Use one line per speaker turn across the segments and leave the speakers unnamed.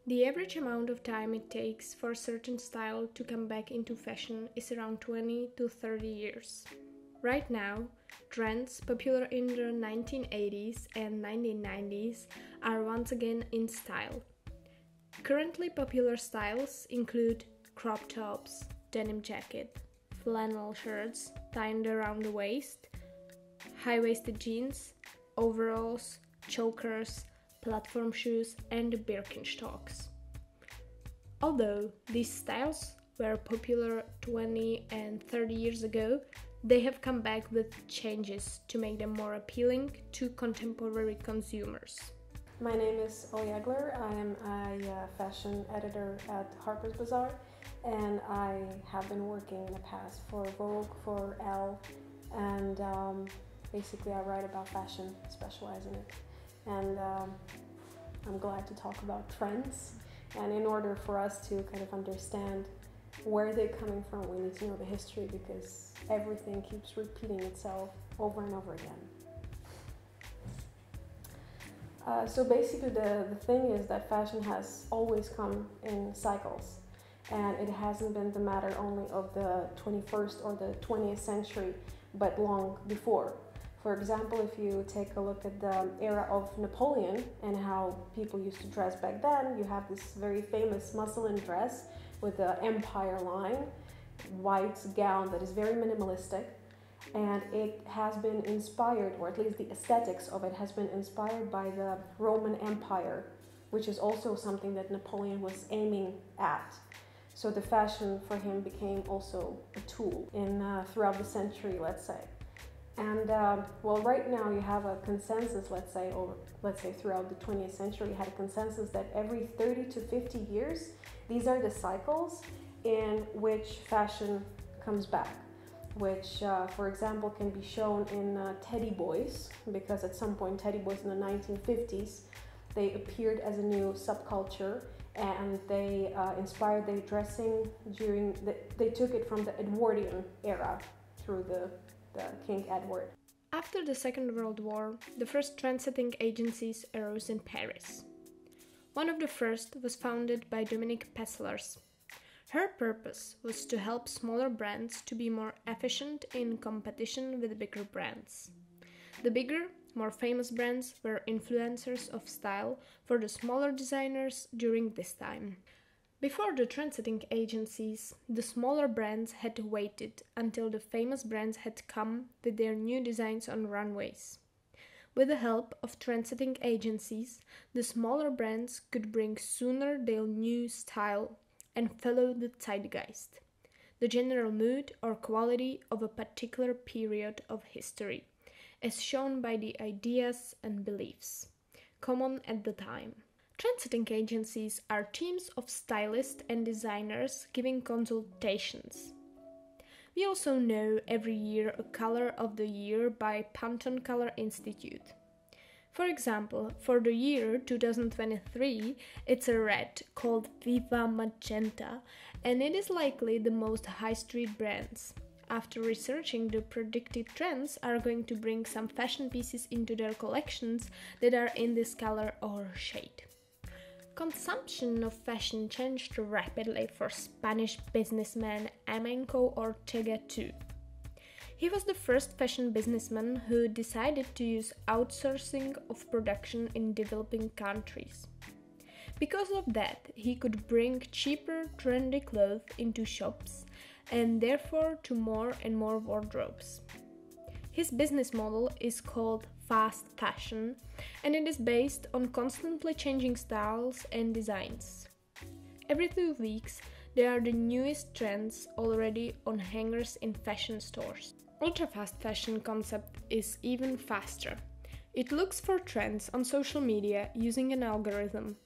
The average amount of time it takes for a certain style to come back into fashion is around 20 to 30 years. Right now, trends popular in the 1980s and 1990s are once again in style. Currently popular styles include crop tops, denim jacket, flannel shirts tied around the waist, high-waisted jeans, overalls, chokers, platform shoes, and Birkenstocks. Although these styles were popular 20 and 30 years ago, they have come back with changes to make them more appealing to contemporary consumers.
My name is Olja Egler. I am a fashion editor at Harper's Bazaar, and I have been working in the past for Vogue, for Elle, and basically I write about fashion, specialize in it. And I'm glad to talk about trends, and in order for us to kind of understand where they're coming from, we need to know the history, because everything keeps repeating itself over and over again. So basically the thing is that fashion has always come in cycles, and it hasn't been the matter only of the 21st or the 20th century, but long before. For example, if you take a look at the era of Napoleon and how people used to dress back then, you have this very famous muslin dress with the empire line, white gown that is very minimalistic, and it has been inspired, or at least the aesthetics of it has been inspired by the Roman Empire, which is also something that Napoleon was aiming at. So the fashion for him became also a tool throughout the century, let's say. And well, right now you have a consensus, let's say throughout the 20th century, you had a consensus that every 30 to 50 years, these are the cycles in which fashion comes back, which, for example, can be shown in teddy boys, because at some point teddy boys in the 1950s, they appeared as a new subculture, and they inspired their dressing they took it from the Edwardian era through the King Edward.
After the Second World War, the first trendsetting agencies arose in Paris. One of the first was founded by Dominique Pesselers. Her purpose was to help smaller brands to be more efficient in competition with bigger brands. The bigger, more famous brands were influencers of style for the smaller designers during this time. Before the trendsetting agencies, the smaller brands had waited until the famous brands had come with their new designs on runways. With the help of trendsetting agencies, the smaller brands could bring sooner their new style and follow the zeitgeist, the general mood or quality of a particular period of history, as shown by the ideas and beliefs common at the time. Trendsetting agencies are teams of stylists and designers giving consultations. We also know every year a color of the year by Pantone Color Institute. For example, for the year 2023, it's a red called Viva Magenta, and it is likely the most high street brands, after researching the predicted trends, are going to bring some fashion pieces into their collections that are in this color or shade. Consumption of fashion changed rapidly for Spanish businessman Amenco Ortega too. He was the first fashion businessman who decided to use outsourcing of production in developing countries. Because of that, he could bring cheaper, trendy clothes into shops and therefore to more and more wardrobes. His business model is called fast fashion, and it is based on constantly changing styles and designs. Every 2 weeks, there are the newest trends already on hangers in fashion stores. Ultra-fast fashion concept is even faster. It looks for trends on social media using an algorithm.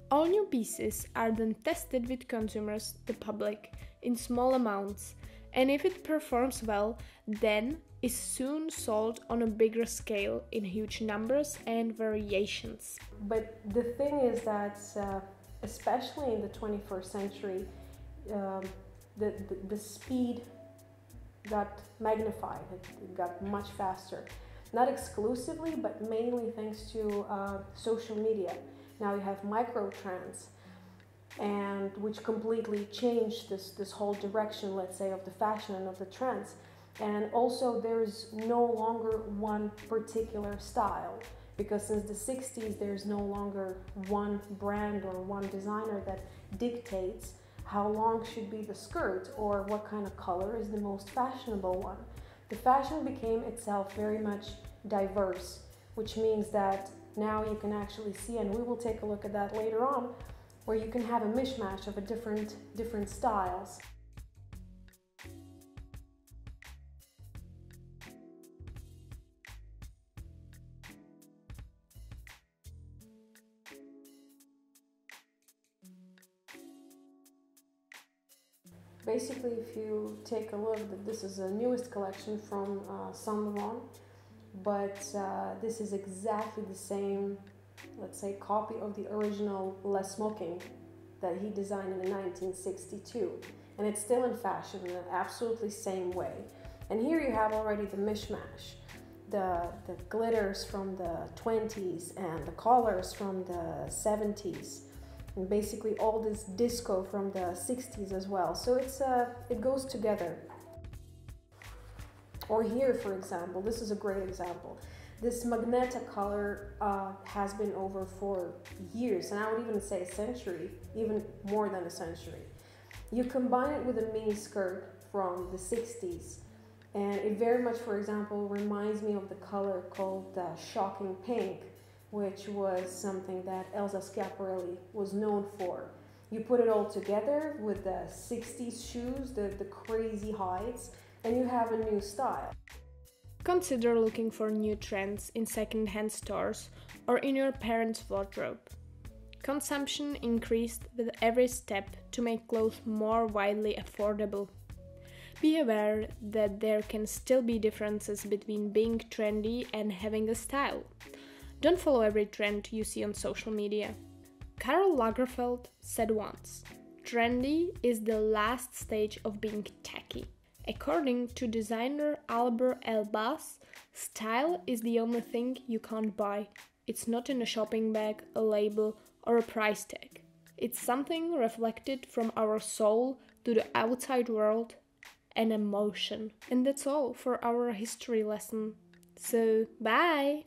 All new pieces are then tested with consumers, the public, in small amounts, and if it performs well, then is soon sold on a bigger scale in huge numbers and variations.
But the thing is that, especially in the 21st century, the speed got magnified, it got much faster. not exclusively, but mainly thanks to social media. Now you have micro trends, and which completely changed this whole direction, let's say, of the fashion and of the trends. And also there's no longer one particular style, because since the 60s there's no longer one brand or one designer that dictates how long should be the skirt or what kind of color is the most fashionable one. The fashion became itself very much diverse, which means that now you can actually see, and we will take a look at that later on, where you can have a mishmash of different styles. Basically, if you take a look, this is the newest collection from Saint Laurent, but this is exactly the same, let's say, copy of the original Les Smoking that he designed in 1962, and it's still in fashion in the absolutely same way. And here you have already the mishmash, the glitters from the 20s and the colors from the 70s, and basically all this disco from the 60s as well. So it goes together. Or here, for example, this is a great example. This magenta color has been over for years, and I would even say a century, even more than a century. You combine it with a mini skirt from the 60s, and it very much, for example, reminds me of the color called shocking pink, which was something that Elsa Schiaparelli was known for. You put it all together with the 60s shoes, the crazy heights, and you have a new style.
Consider looking for new trends in second-hand stores or in your parents' wardrobe. Consumption increased with every step to make clothes more widely affordable. Be aware that there can still be differences between being trendy and having a style. Don't follow every trend you see on social media. Karl Lagerfeld said once, "Trendy is the last stage of being tacky." According to designer Albert Elbaz, style is the only thing you can't buy. It's not in a shopping bag, a label, or a price tag. It's something reflected from our soul to the outside world, an emotion. And that's all for our history lesson. So, bye!